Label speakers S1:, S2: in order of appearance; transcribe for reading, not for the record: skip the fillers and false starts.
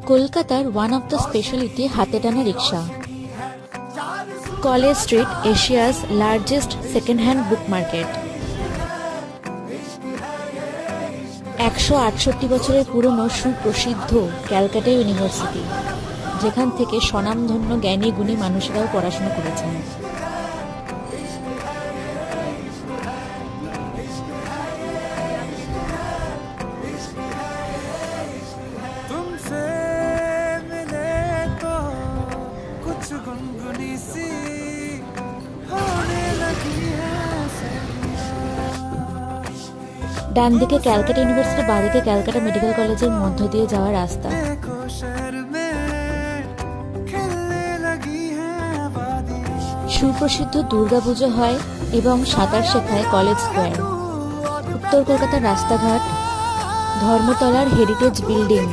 S1: কলকাতার one of the speciality হাতে টানা রিক্সা। College Street Asia's largest second hand book market. 168 বছরের পুরনো সুপ্রসিদ্ধ ক্যালকাটা ইউনিভার্সিটি, যেখান থেকে স্বনামধন্য জ্ঞানী গুণী মানুষেরাও পড়াশোনা করেছেন। ডান দিকে ক্যালকাটা ইউনিভার্সিটি, বাঁদিকে ক্যালকাটা মেডিকেল কলেজের মধ্য দিয়ে যাওয়া রাস্তা। সুপ্রসিদ্ধ দুর্গাপুজো হয় এবং সাঁতার শেখায় কলেজ স্কোয়ার। উত্তর কলকাতার রাস্তাঘাট, ধর্মতলার হেরিটেজ বিল্ডিং,